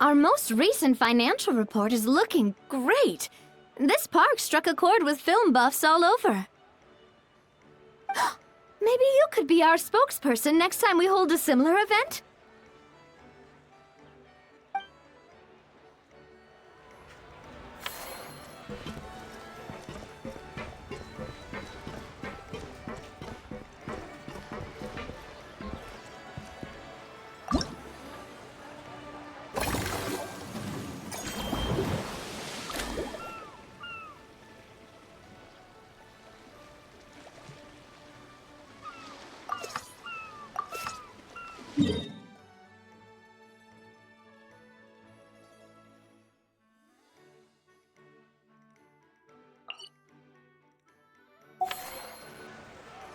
Our most recent financial report is looking great. This park struck a chord with film buffs all over. Maybe you could be our spokesperson next time we hold a similar event?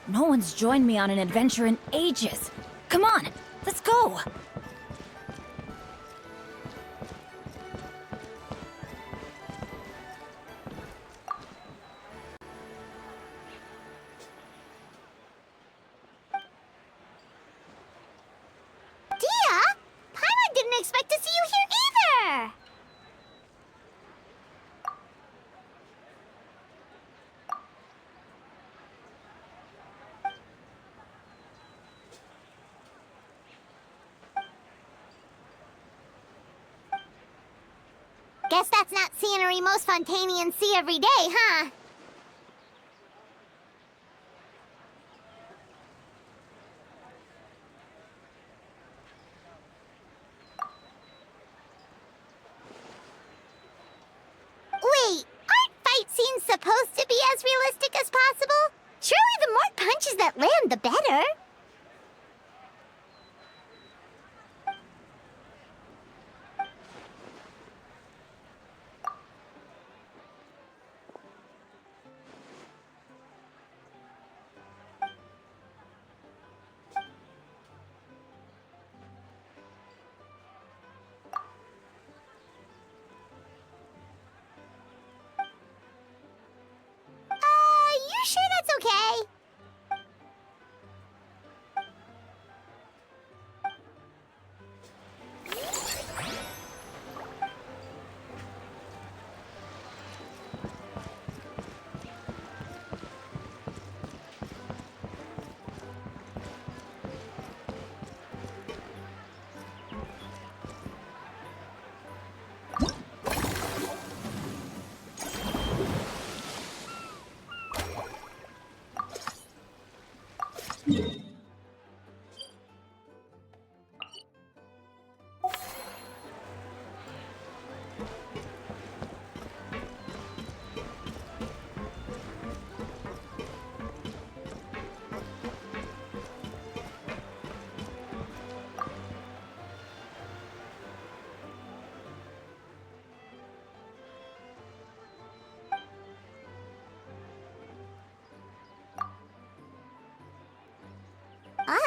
No one's joined me on an adventure in ages. Come on, let's go! Paimon didn't expect to see you here either! Guess that's not scenery most Fontanians see every day, huh? Wait, aren't fight scenes supposed to be as realistic as possible? Surely the more punches that land, the better. You sure that's okay?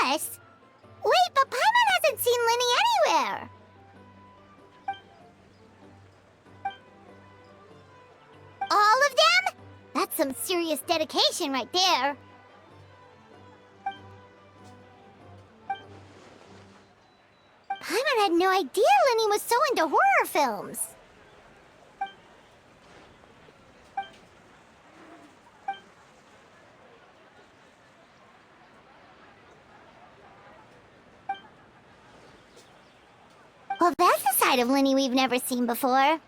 Us? Wait, but Paimon hasn't seen Linny anywhere! All of them? That's some serious dedication right there. Paimon had no idea Linny was so into horror films. Well, that's a side of Linny we've never seen before.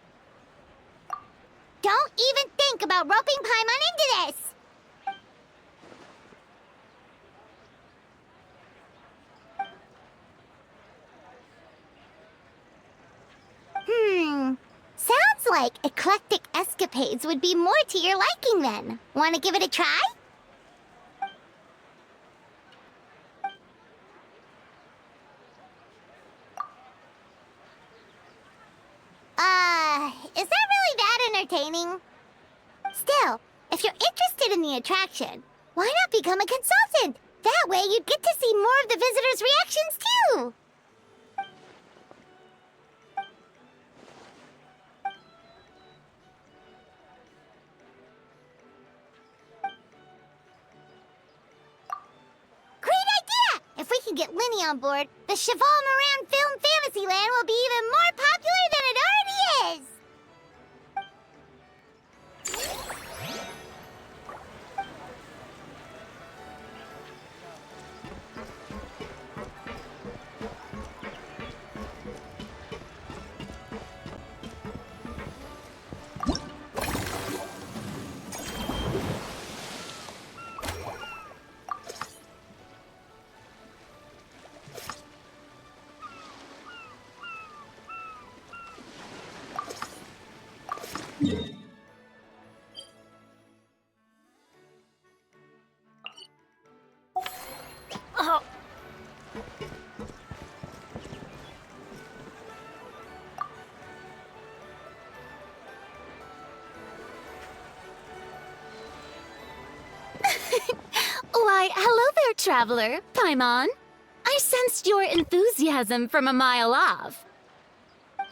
Don't even think about roping Paimon into this! Sounds like eclectic escapades would be more to your liking then. Want to give it a try? Is that really that entertaining? Still, if you're interested in the attraction, why not become a consultant? That way you'd get to see more of the visitors' reactions too! Great idea! If we can get Linny on board, the Cheval Moran film family Fantasyland will be even more popular than it already is! Oh. Why, hello there, traveler. Paimon. I sensed your enthusiasm from a mile off.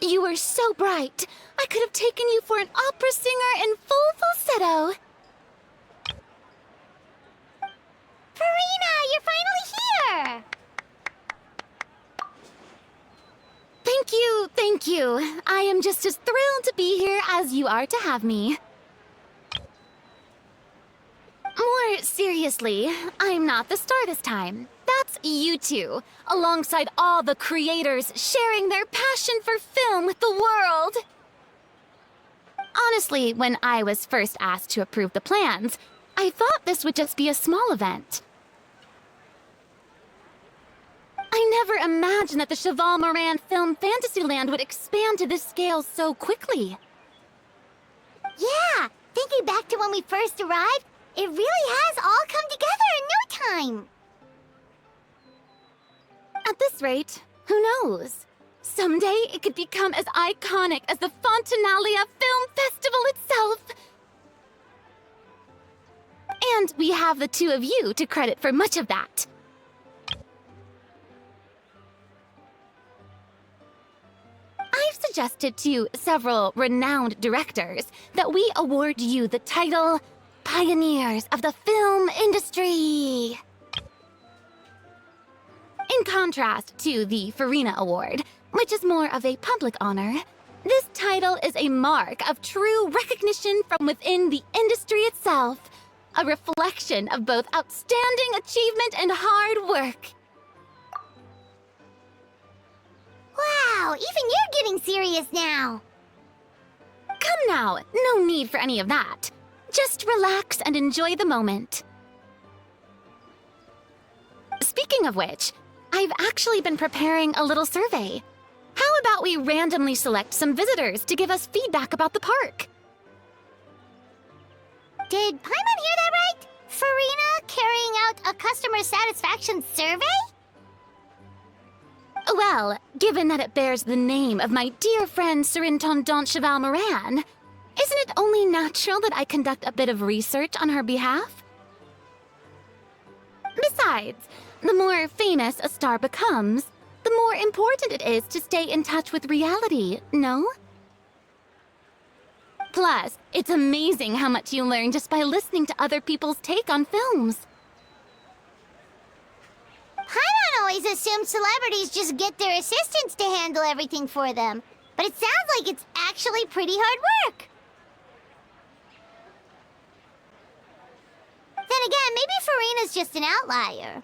You were so bright, I could have taken you for an opera singer in full falsetto. Farina, you're finally here! Thank you. I am just as thrilled to be here as you are to have me. More seriously, I'm not the star this time. That's you two, alongside all the creators sharing their passion for film with the world. Honestly, when I was first asked to approve the plans, I thought this would just be a small event. I never imagined that the Cheval Moran Film Fantasyland would expand to this scale so quickly. Yeah, thinking back to when we first arrived, it really has all come together in no time. At this rate, who knows? Someday it could become as iconic as the Fontanalia Film Festival itself. And we have the two of you to credit for much of that. I've suggested to several renowned directors that we award you the title Pioneers of the Film Industry. In contrast to the Farina Award, which is more of a public honor, this title is a mark of true recognition from within the industry itself, a reflection of both outstanding achievement and hard work. Wow, even you're getting serious now. Come now, no need for any of that. Just relax and enjoy the moment. Speaking of which, I've actually been preparing a little survey. How about we randomly select some visitors to give us feedback about the park? Did Paimon hear that right? Farina carrying out a customer satisfaction survey? Well, given that it bears the name of my dear friend Surintendant Cheval Moran, isn't it only natural that I conduct a bit of research on her behalf? Besides, the more famous a star becomes, the more important it is to stay in touch with reality, no? Plus, it's amazing how much you learn just by listening to other people's take on films. Paimon always assumed celebrities just get their assistants to handle everything for them. But it sounds like it's actually pretty hard work. Then again, maybe Farina's just an outlier.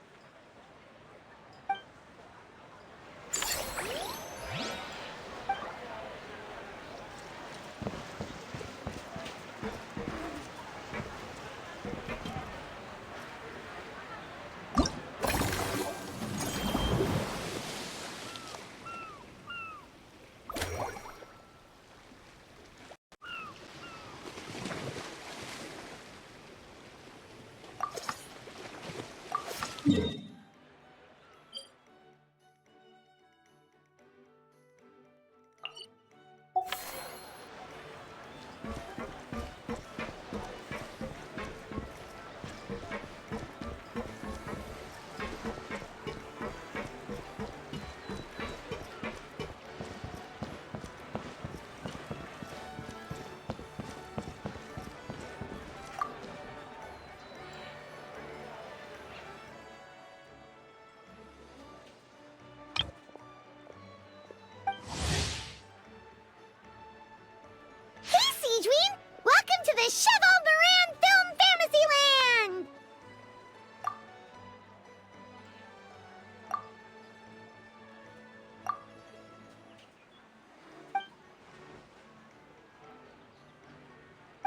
Cheval Moran Film Fantasyland!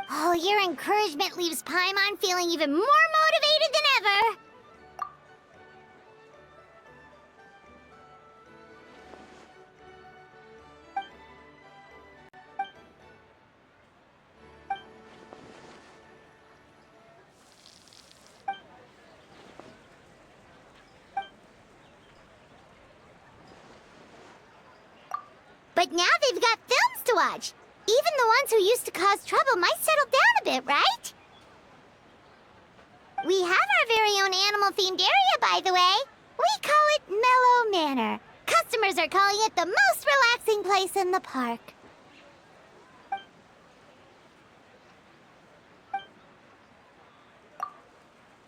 Oh, your encouragement leaves Paimon feeling even more motivated than ever. But now they've got films to watch. Even the ones who used to cause trouble might settle down a bit, right? We have our very own animal-themed area, by the way. We call it Mellow Manor. Customers are calling it the most relaxing place in the park.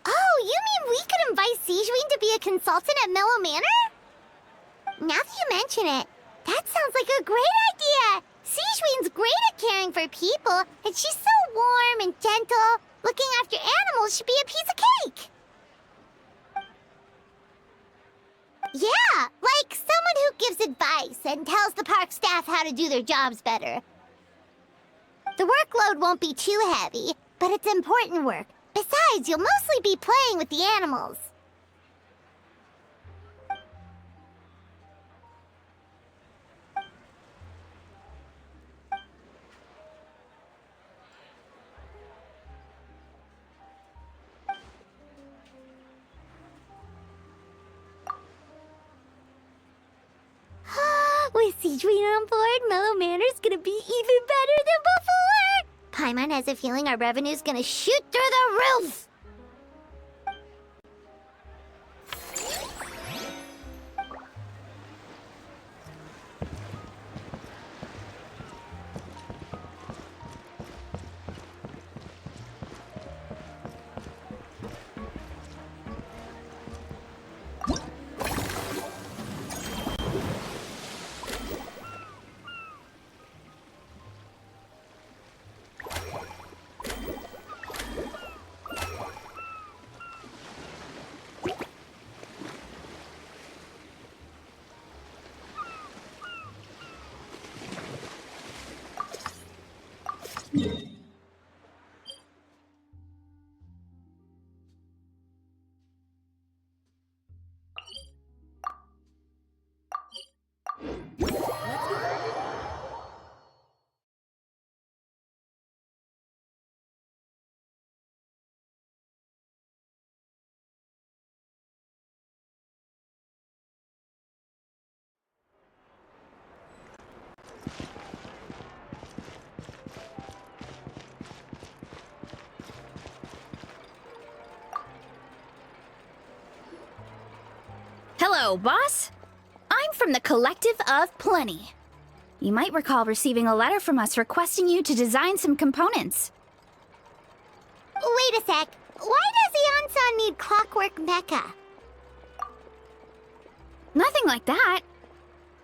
Oh, you mean we could invite Sigewinne to be a consultant at Mellow Manor? Now that you mention it, that sounds like a great idea! Sigewinne's great at caring for people, and she's so warm and gentle. Looking after animals should be a piece of cake! Yeah, like someone who gives advice and tells the park staff how to do their jobs better. The workload won't be too heavy, but it's important work. Besides, you'll mostly be playing with the animals. With Sigewinne on board, Mellow Manor's gonna be even better than before! Paimon has a feeling our revenue's gonna shoot through the roof! Hello, boss. I'm from the Collective of Plenty. You might recall receiving a letter from us requesting you to design some components. Wait a sec. Why does Eon-san need Clockwork Mecha? Nothing like that.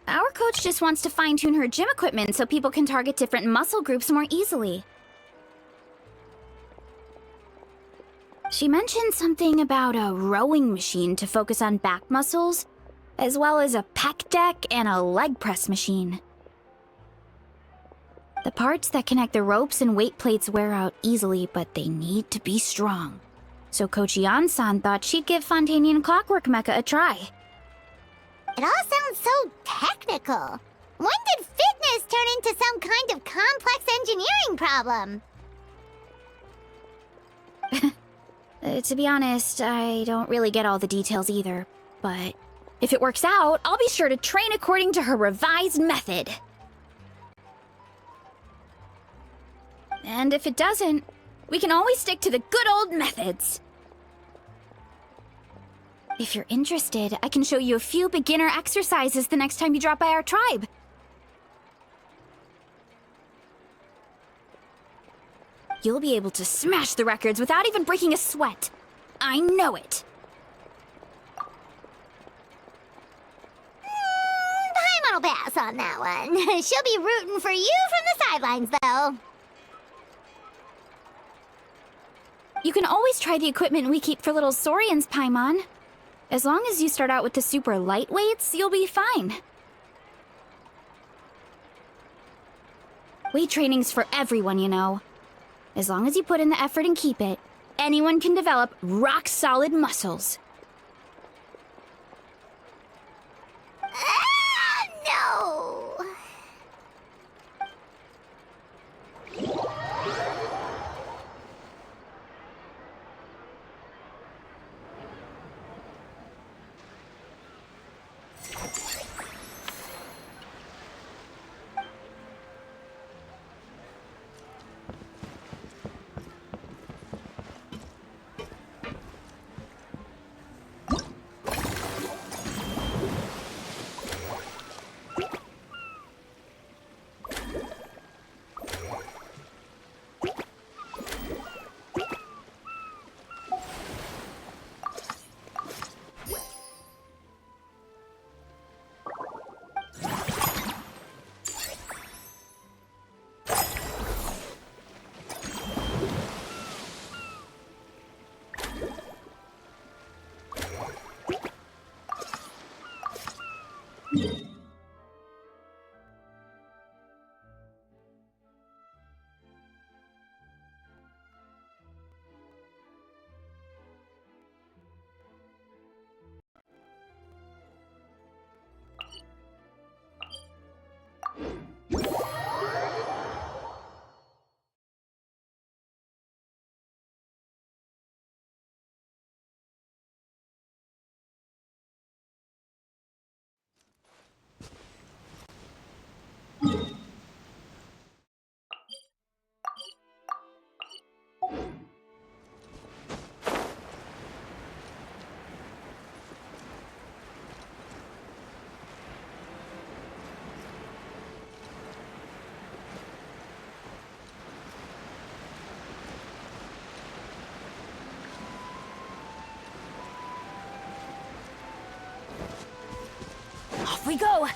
Our coach just wants to fine-tune her gym equipment so people can target different muscle groups more easily. She mentioned something about a rowing machine to focus on back muscles, as well as a pec deck and a leg press machine. The parts that connect the ropes and weight plates wear out easily, but they need to be strong. So Coach Eon-san thought she'd give Fontanian Clockwork Mecha a try. It all sounds so technical. When did fitness turn into some kind of complex engineering problem? To be honest, I don't really get all the details either, but if it works out, I'll be sure to train according to her revised method. And if it doesn't, we can always stick to the good old methods. If you're interested, I can show you a few beginner exercises the next time you drop by our tribe. You'll be able to smash the records without even breaking a sweat. I know it. Paimon will pass on that one. She'll be rooting for you from the sidelines, though. You can always try the equipment we keep for little Saurians, Paimon. As long as you start out with the super lightweights, you'll be fine. Weight training's for everyone, you know. As long as you put in the effort and keep it, anyone can develop rock-solid muscles. No! Off we go!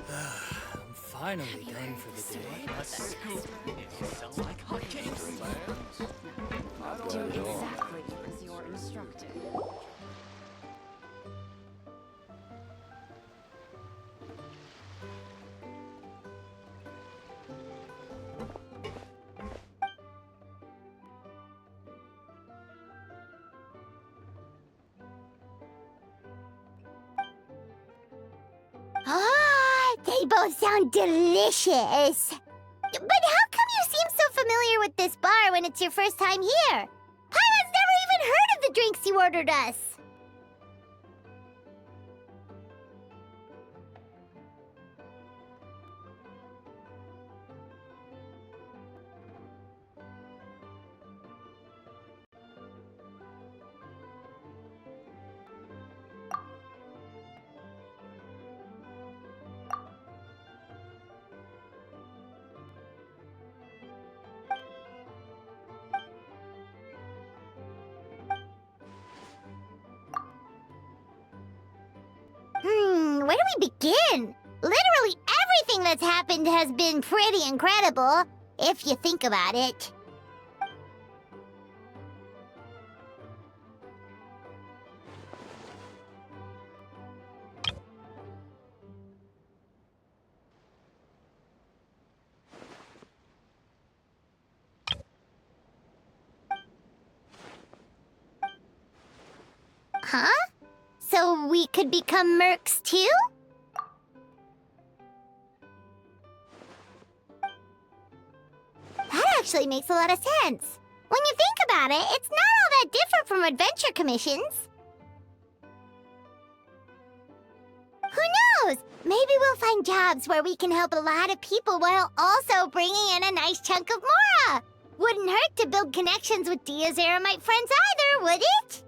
I'm finally done for the day. A scoop. It sounds like hotcakes. Do exactly as you're instructed. Ah, they both sound delicious. But how come you seem so familiar with this bar when it's your first time here? Paimon's never even heard of the drinks you ordered us. Where do we begin? Literally everything that's happened has been pretty incredible, if you think about it. Huh? So we could become mercs too? That actually makes a lot of sense. When you think about it, it's not all that different from adventure commissions. Who knows? Maybe we'll find jobs where we can help a lot of people while also bringing in a nice chunk of Mora. Wouldn't hurt to build connections with Dia's Eremite friends either, would it?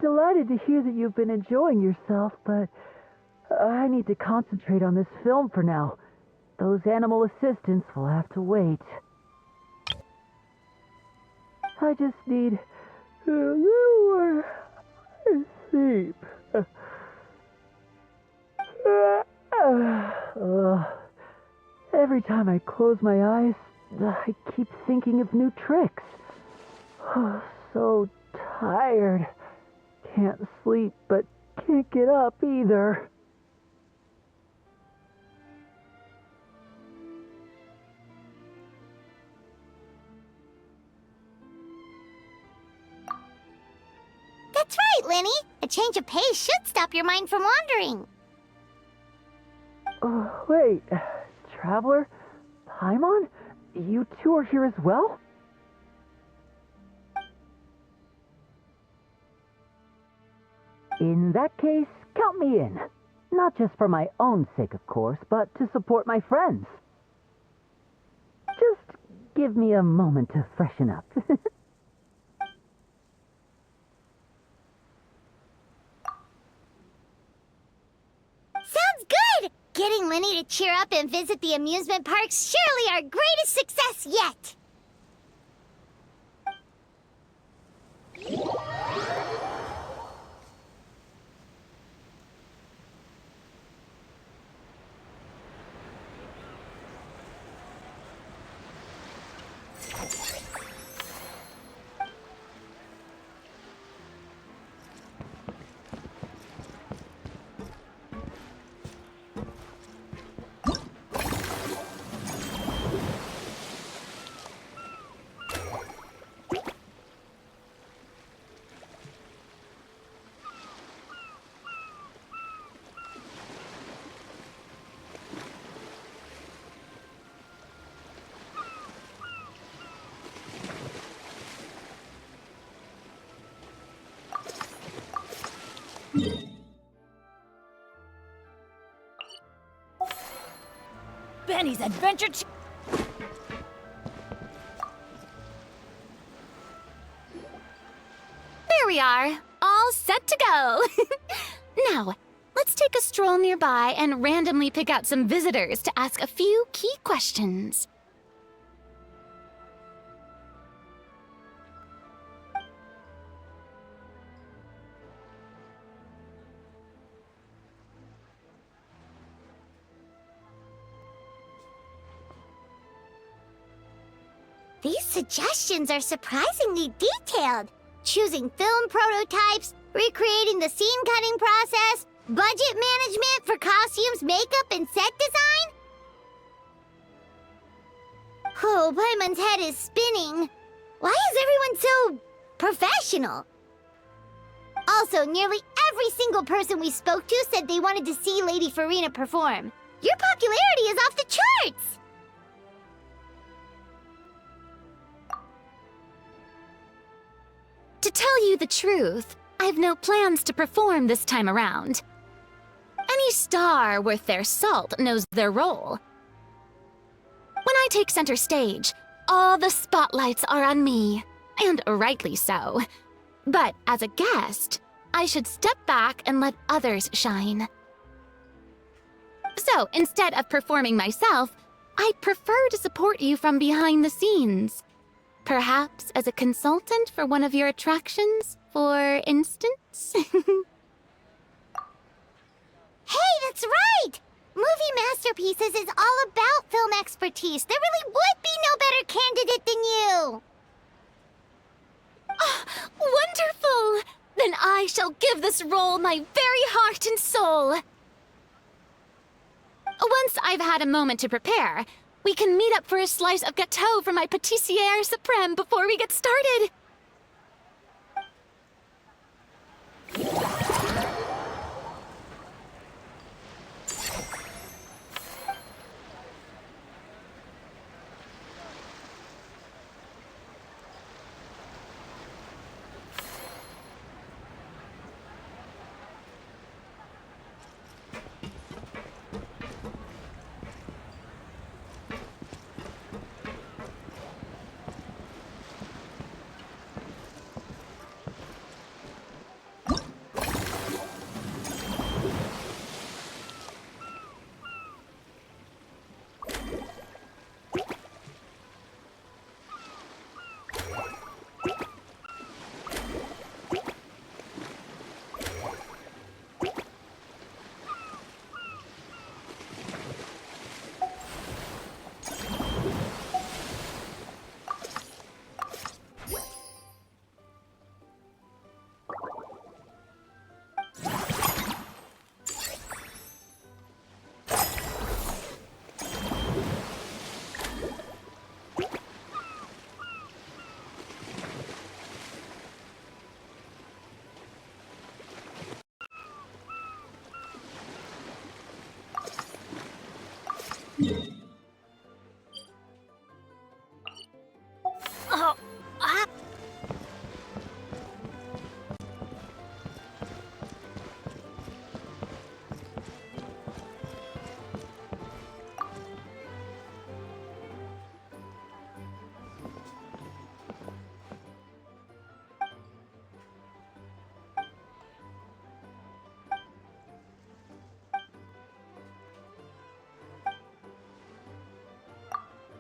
Delighted to hear that you've been enjoying yourself, but I need to concentrate on this film for now. Those animal assistants will have to wait. I just need a little more sleep. Every time I close my eyes, I keep thinking of new tricks. So tired. Can't sleep, but can't get up either. That's right, Lenny. A change of pace should stop your mind from wandering. Wait, Traveler? Paimon? You two are here as well? In that case, count me in. Not just for my own sake, of course, but to support my friends. Just give me a moment to freshen up. Sounds good! Getting Lenny to cheer up and visit the amusement park's surely our greatest success yet! Benny's Adventure There we are, all set to go. Now, let's take a stroll nearby and randomly pick out some visitors to ask a few key questions. These suggestions are surprisingly detailed. Choosing film prototypes, recreating the scene cutting process, budget management for costumes, makeup, and set design? Oh, Paimon's head is spinning. Why is everyone so professional? Also, nearly every single person we spoke to said they wanted to see Lady Farina perform. Your popularity is off the charts! To tell you the truth, I've no plans to perform this time around. Any star worth their salt knows their role. When I take center stage, all the spotlights are on me, and rightly so. But as a guest, I should step back and let others shine. So instead of performing myself, I'd prefer to support you from behind the scenes. Perhaps as a consultant for one of your attractions, for instance? Hey, That's right! Movie masterpieces is all about film expertise. There really would be no better candidate than you! Oh, wonderful! Then I shall give this role my very heart and soul. Once I've had a moment to prepare, we can meet up for a slice of gâteau from my pâtissière suprême before we get started.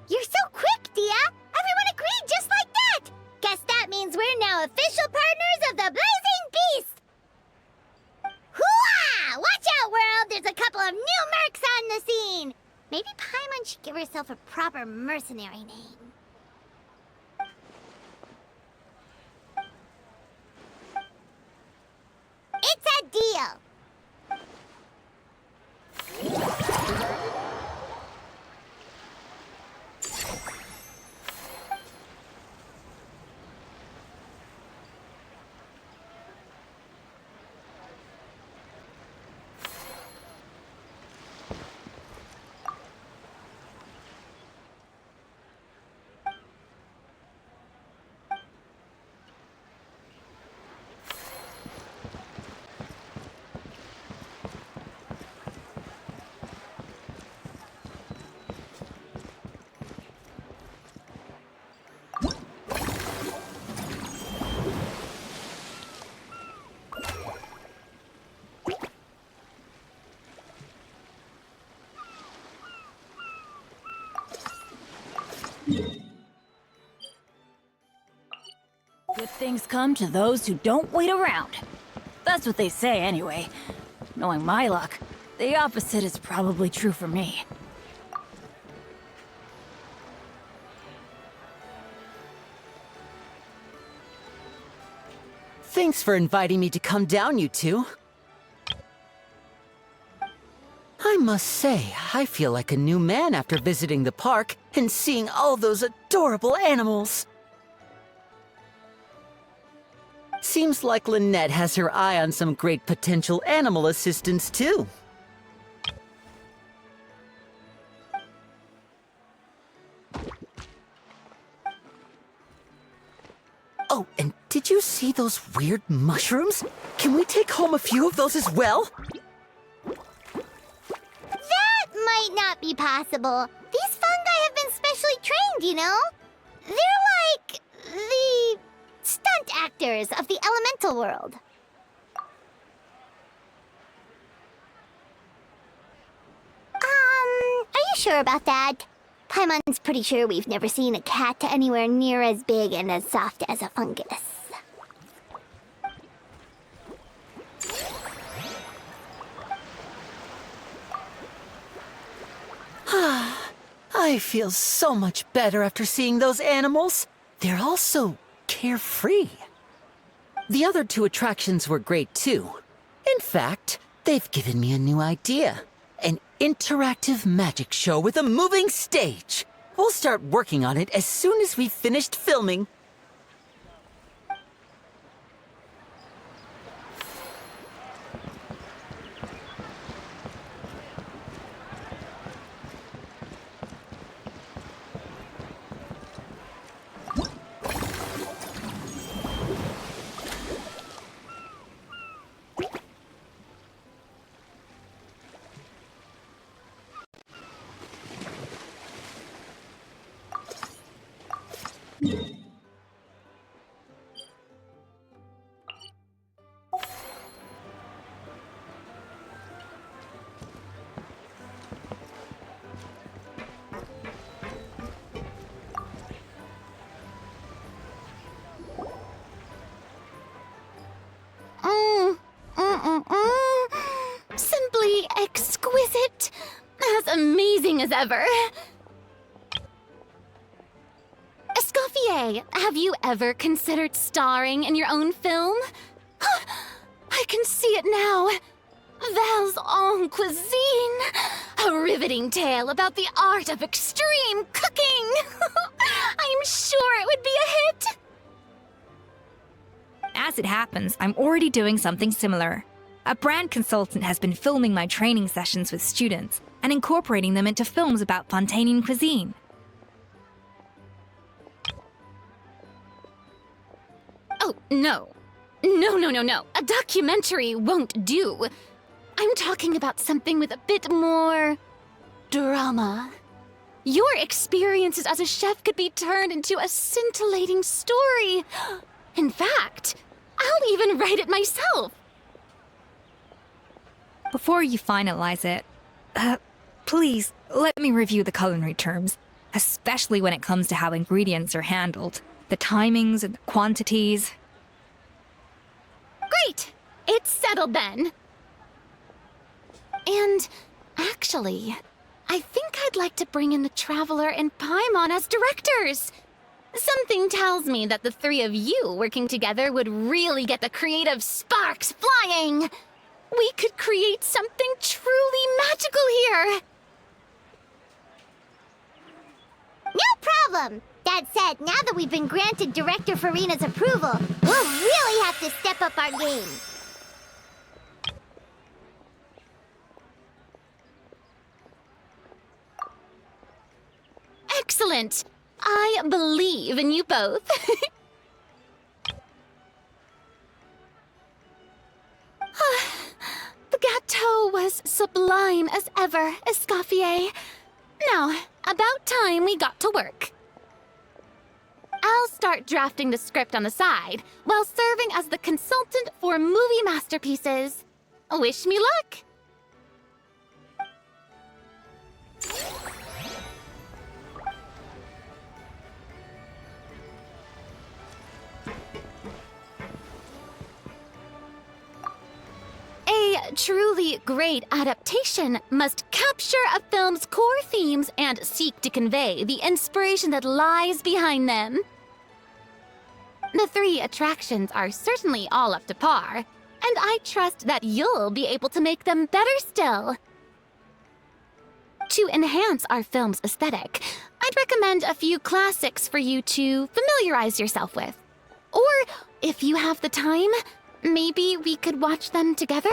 You're so quick, Dia! Everyone agreed just like that! Guess that means we're now official partners of the Blazing Beast! Hooah! Watch out, world! There's a couple of new mercs on the scene! Maybe Paimon should give herself a proper mercenary name. It's a deal! Good things come to those who don't wait around. That's what they say anyway. Knowing my luck, the opposite is probably true for me. Thanks for inviting me to come down, you two. I must say, I feel like a new man after visiting the park and seeing all those adorable animals. Seems like Lynette has her eye on some great potential animal assistants, too. Oh, and did you see those weird mushrooms? Can we take home a few of those as well? That might not be possible. These fungi have been specially trained, you know? They're like the stunt actors of the elemental world. Are you sure about that? Paimon's pretty sure we've never seen a cat anywhere near as big and as soft as a fungus. I feel so much better after seeing those animals. They're all so carefree. The other two attractions were great too. In fact, they've given me a new idea. An interactive magic show with a moving stage. We'll start working on it as soon as we've finished filming. Simply exquisite. As amazing as ever. Escoffier, have you ever considered starring in your own film? I can see it now. Val's en cuisine. A riveting tale about the art of extreme cooking. I'm sure it would be a hit. As it happens, I'm already doing something similar. A brand consultant has been filming my training sessions with students and incorporating them into films about Fontanian cuisine. Oh, no. No. A documentary won't do. I'm talking about something with a bit more drama. Your experiences as a chef could be turned into a scintillating story. In fact, I'll even write it myself. Before you finalize it, please let me review the culinary terms, especially when it comes to how ingredients are handled, the timings and the quantities. Great! It's settled then. And actually, I think I'd like to bring in the Traveler and Paimon as directors. Something tells me that the three of you working together would really get the creative sparks flying. We could create something truly magical here. No problem! That said, now that we've been granted Director Farina's approval, we'll really have to step up our game. Excellent! I believe in you both. The gâteau was sublime as ever, Escoffier. Now, about time we got to work. I'll start drafting the script on the side, while serving as the consultant for movie masterpieces. Wish me luck! A truly great adaptation must capture a film's core themes and seek to convey the inspiration that lies behind them. The three attractions are certainly all up to par, and I trust that you'll be able to make them better still. To enhance our film's aesthetic, I'd recommend a few classics for you to familiarize yourself with. Or, if you have the time, maybe we could watch them together?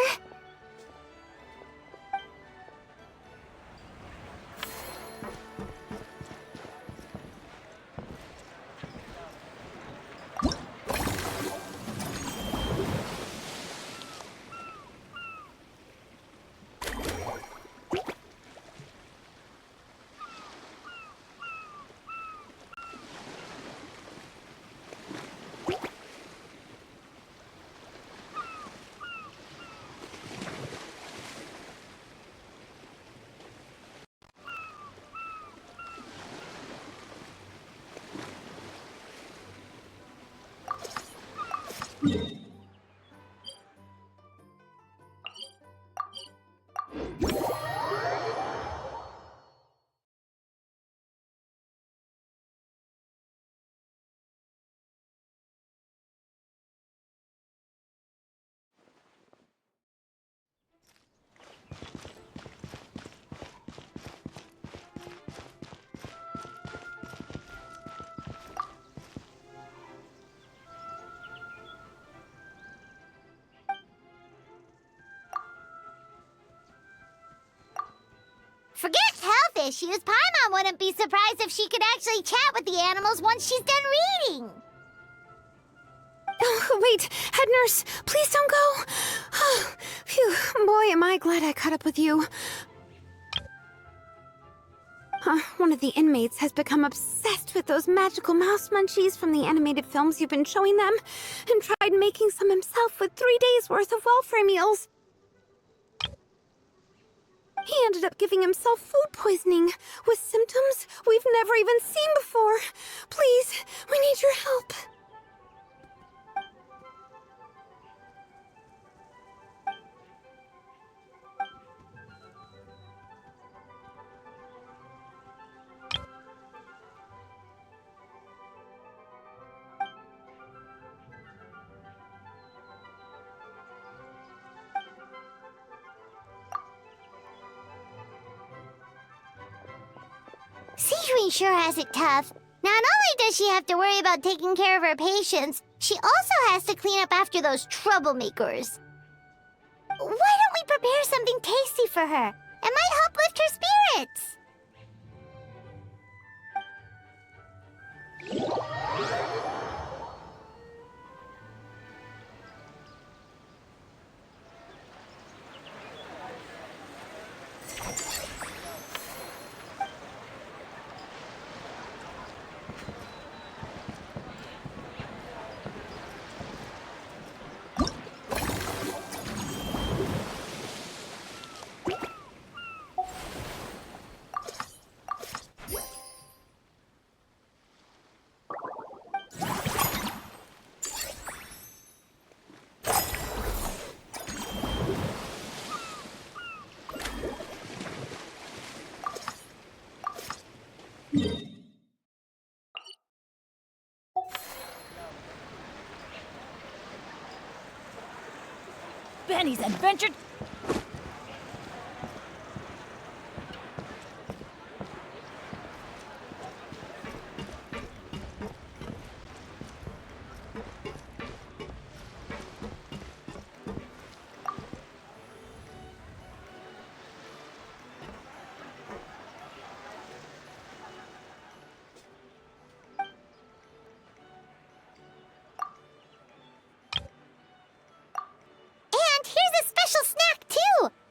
issues, Paimon wouldn't be surprised if she could actually chat with the animals once she's done reading. Oh, wait, head nurse, please don't go. Phew, boy, am I glad I caught up with you. One of the inmates has become obsessed with those magical mouse munchies from the animated films you've been showing them, and tried making some himself with 3 days' worth of welfare meals. He ended up giving himself food poisoning, with symptoms we've never even seen before. Please, we need your help. Sigewinne sure has it tough. Not only does she have to worry about taking care of her patients, she also has to clean up after those troublemakers. Why don't we prepare something tasty for her? It might help lift her spirits. Benny's adventure.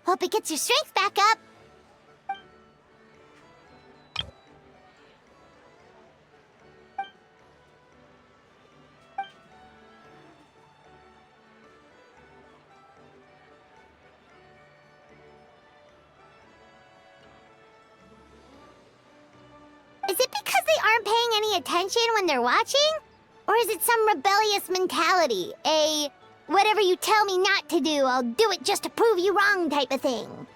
Hope it gets your strength back up. Is it because they aren't paying any attention when they're watching? Or is it some rebellious mentality? Whatever you tell me not to do, I'll do it just to prove you wrong type of thing.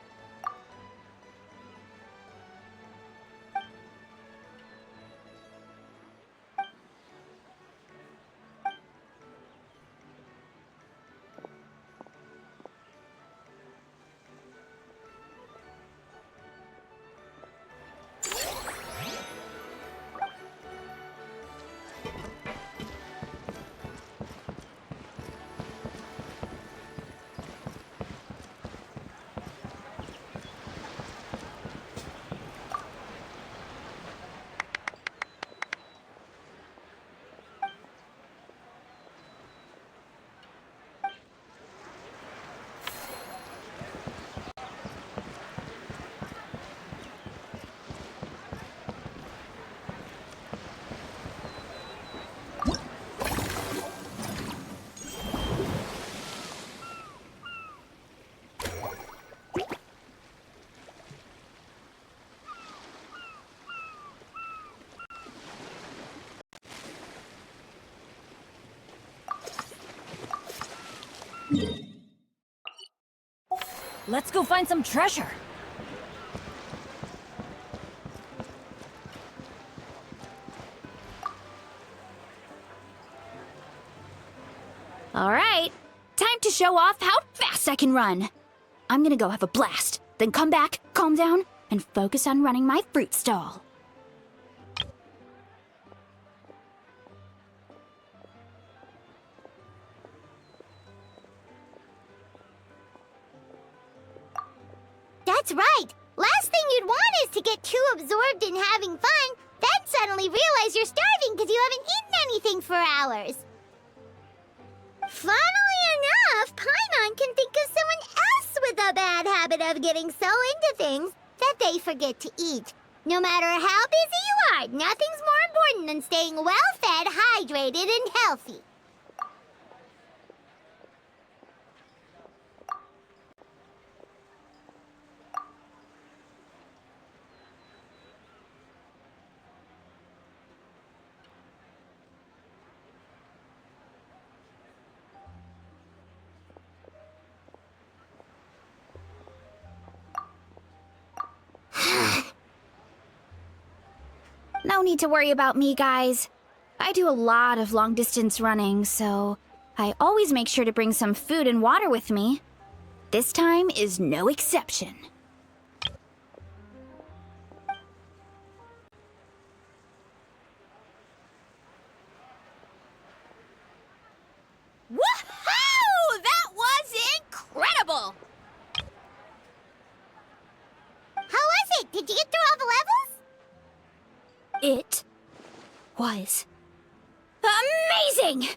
Let's go find some treasure. All right, time to show off how fast I can run. I'm gonna go have a blast, then come back, calm down, and focus on running my fruit stall. That's right! Last thing you'd want is to get too absorbed in having fun, then suddenly realize you're starving because you haven't eaten anything for hours. Funnily enough, Paimon can think of someone else with a bad habit of getting so into things that they forget to eat. No matter how busy you are, nothing's more important than staying well-fed, hydrated, and healthy. No need to worry about me, guys. I do a lot of long-distance running, so I always make sure to bring some food and water with me. This time is no exception. Woohoo! That was incredible! How was it? Did you get through all the levels? It was amazing!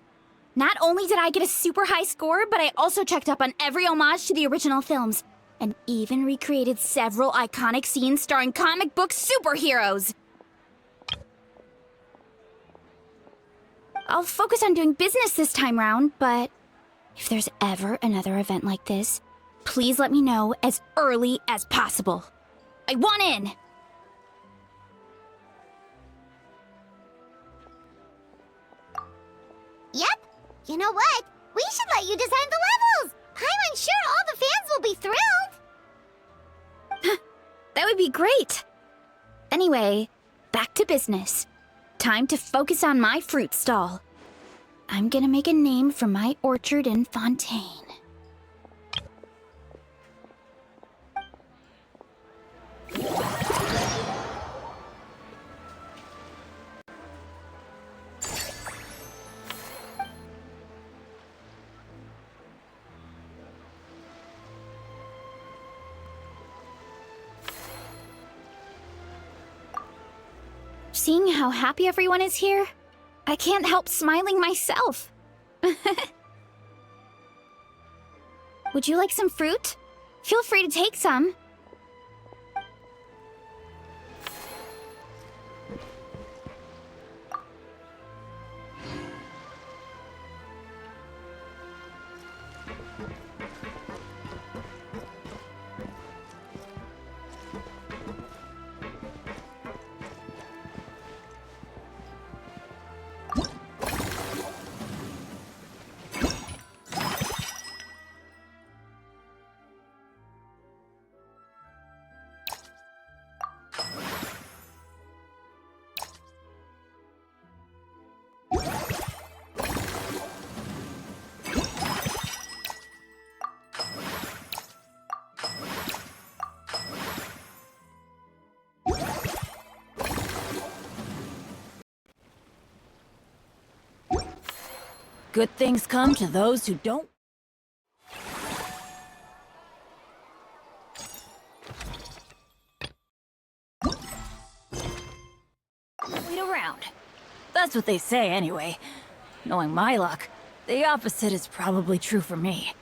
Not only did I get a super high score, but I also checked up on every homage to the original films, and even recreated several iconic scenes starring comic book superheroes. I'll focus on doing business this time round, but if there's ever another event like this, please let me know as early as possible. I want in! Yep. You know what? We should let you design the levels! I'm sure all the fans will be thrilled! That would be great! Anyway, back to business. Time to focus on my fruit stall. I'm gonna make a name for my orchard in Fontaine. Seeing how happy everyone is here, I can't help smiling myself. Would you like some fruit? Feel free to take some. Good things come to those who don't. Wait around. That's what they say anyway. Knowing my luck, the opposite is probably true for me.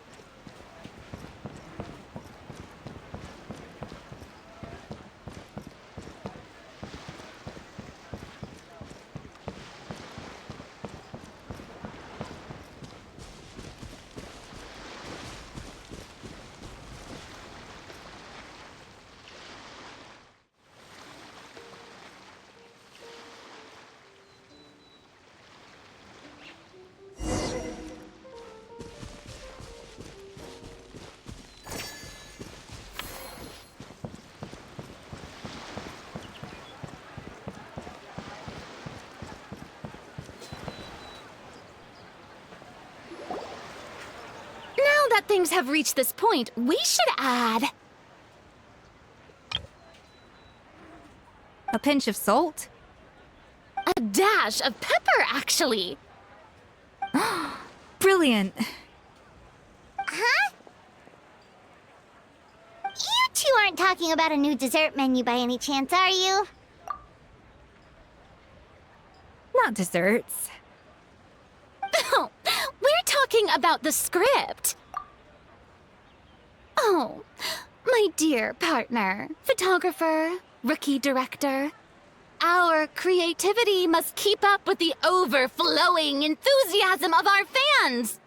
Now that things have reached this point, we should add A pinch of salt? a dash of pepper, actually. Brilliant. Huh? You two You aren't talking about a new dessert menu by any chance, are you? Not desserts. Oh, we're talking about the script. Oh, my dear partner, photographer, rookie director. Our creativity must keep up with the overflowing enthusiasm of our fans.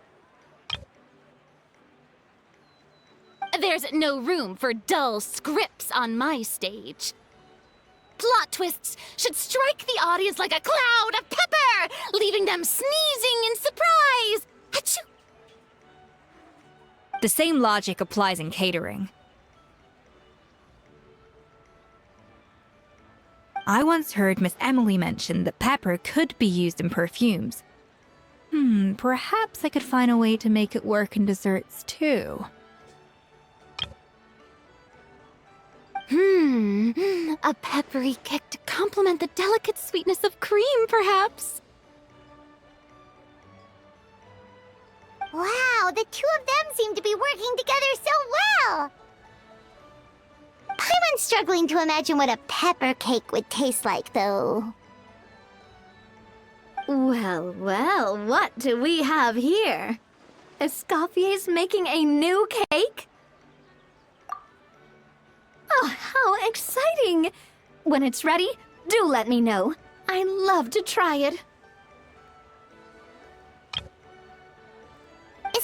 There's no room for dull scripts on my stage. Plot twists should strike the audience like a cloud of pepper, leaving them sneezing in surprise. Achoo! The same logic applies in catering. I once heard Miss Emily mention that pepper could be used in perfumes. Perhaps I could find a way to make it work in desserts too. A peppery kick to complement the delicate sweetness of cream, perhaps. Wow, the two of them seem to be working together so well! Paimon's struggling to imagine what a pepper cake would taste like, though. Well, well, what do we have here? Escoffier's making a new cake? Oh, how exciting! When it's ready, do let me know. I'd love to try it. Is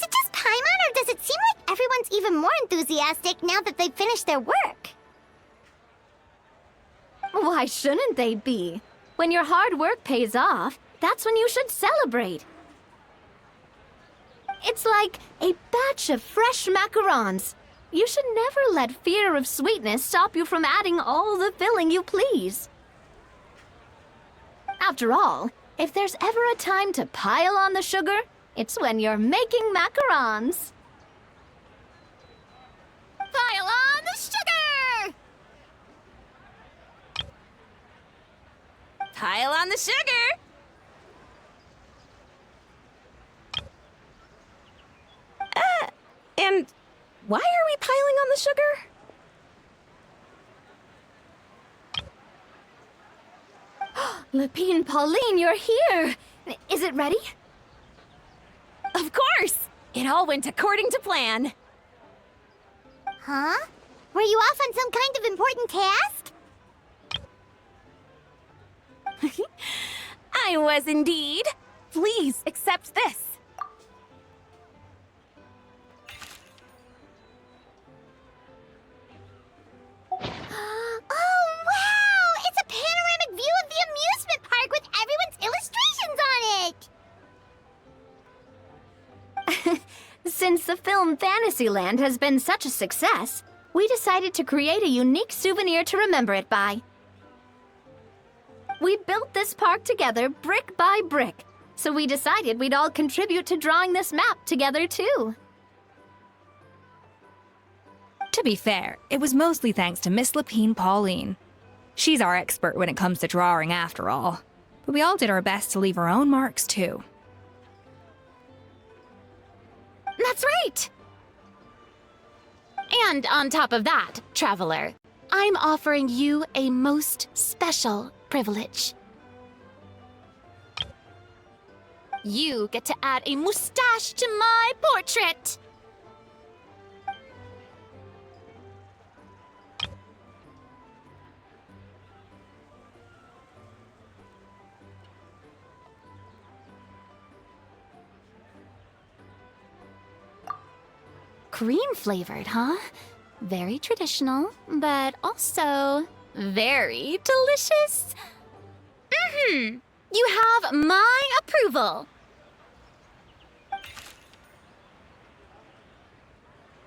it just Paimon, or does it seem like everyone's even more enthusiastic now that they've finished their work? Why shouldn't they be? When your hard work pays off, that's when you should celebrate. It's like a batch of fresh macarons. You should never let fear of sweetness stop you from adding all the filling you please. After all, if there's ever a time to pile on the sugar, it's when you're making macarons. Pile on the sugar! Pile on the sugar! And why are we piling on the sugar? Lapine Pauline, you're here! Is it ready? Of course! It all went according to plan. Huh? Were you off on some kind of important task? I was indeed. Please accept this. Oh, wow! It's a panoramic view of the amusement park with everyone's illustrations on it! Since the film Fantasyland has been such a success, we decided to create a unique souvenir to remember it by. We built this park together brick by brick, so we decided we'd all contribute to drawing this map together too. To be fair, it was mostly thanks to Miss Lapine Pauline. She's our expert when it comes to drawing after all. But we all did our best to leave our own marks too. That's right! And on top of that, Traveler, I'm offering you a most special privilege. You get to add a mustache to my portrait! Cream-flavored, huh? Very traditional, but also very delicious. You have my approval.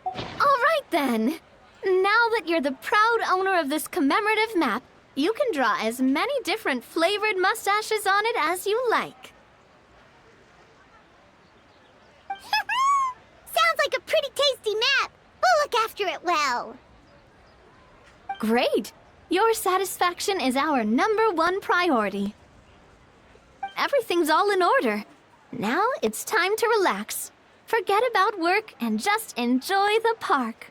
All right then. Now that you're the proud owner of this commemorative map, you can draw as many different flavored mustaches on it as you like. Sounds like a pretty tasty map. We'll look after it well. Great! Your satisfaction is our #1 priority. Everything's all in order. Now it's time to relax. Forget about work and just enjoy the park.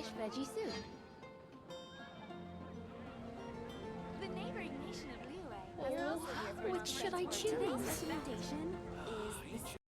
fish veggie soup. The neighboring nation of Liyue has also the Which should I choose? Today's recommendation is the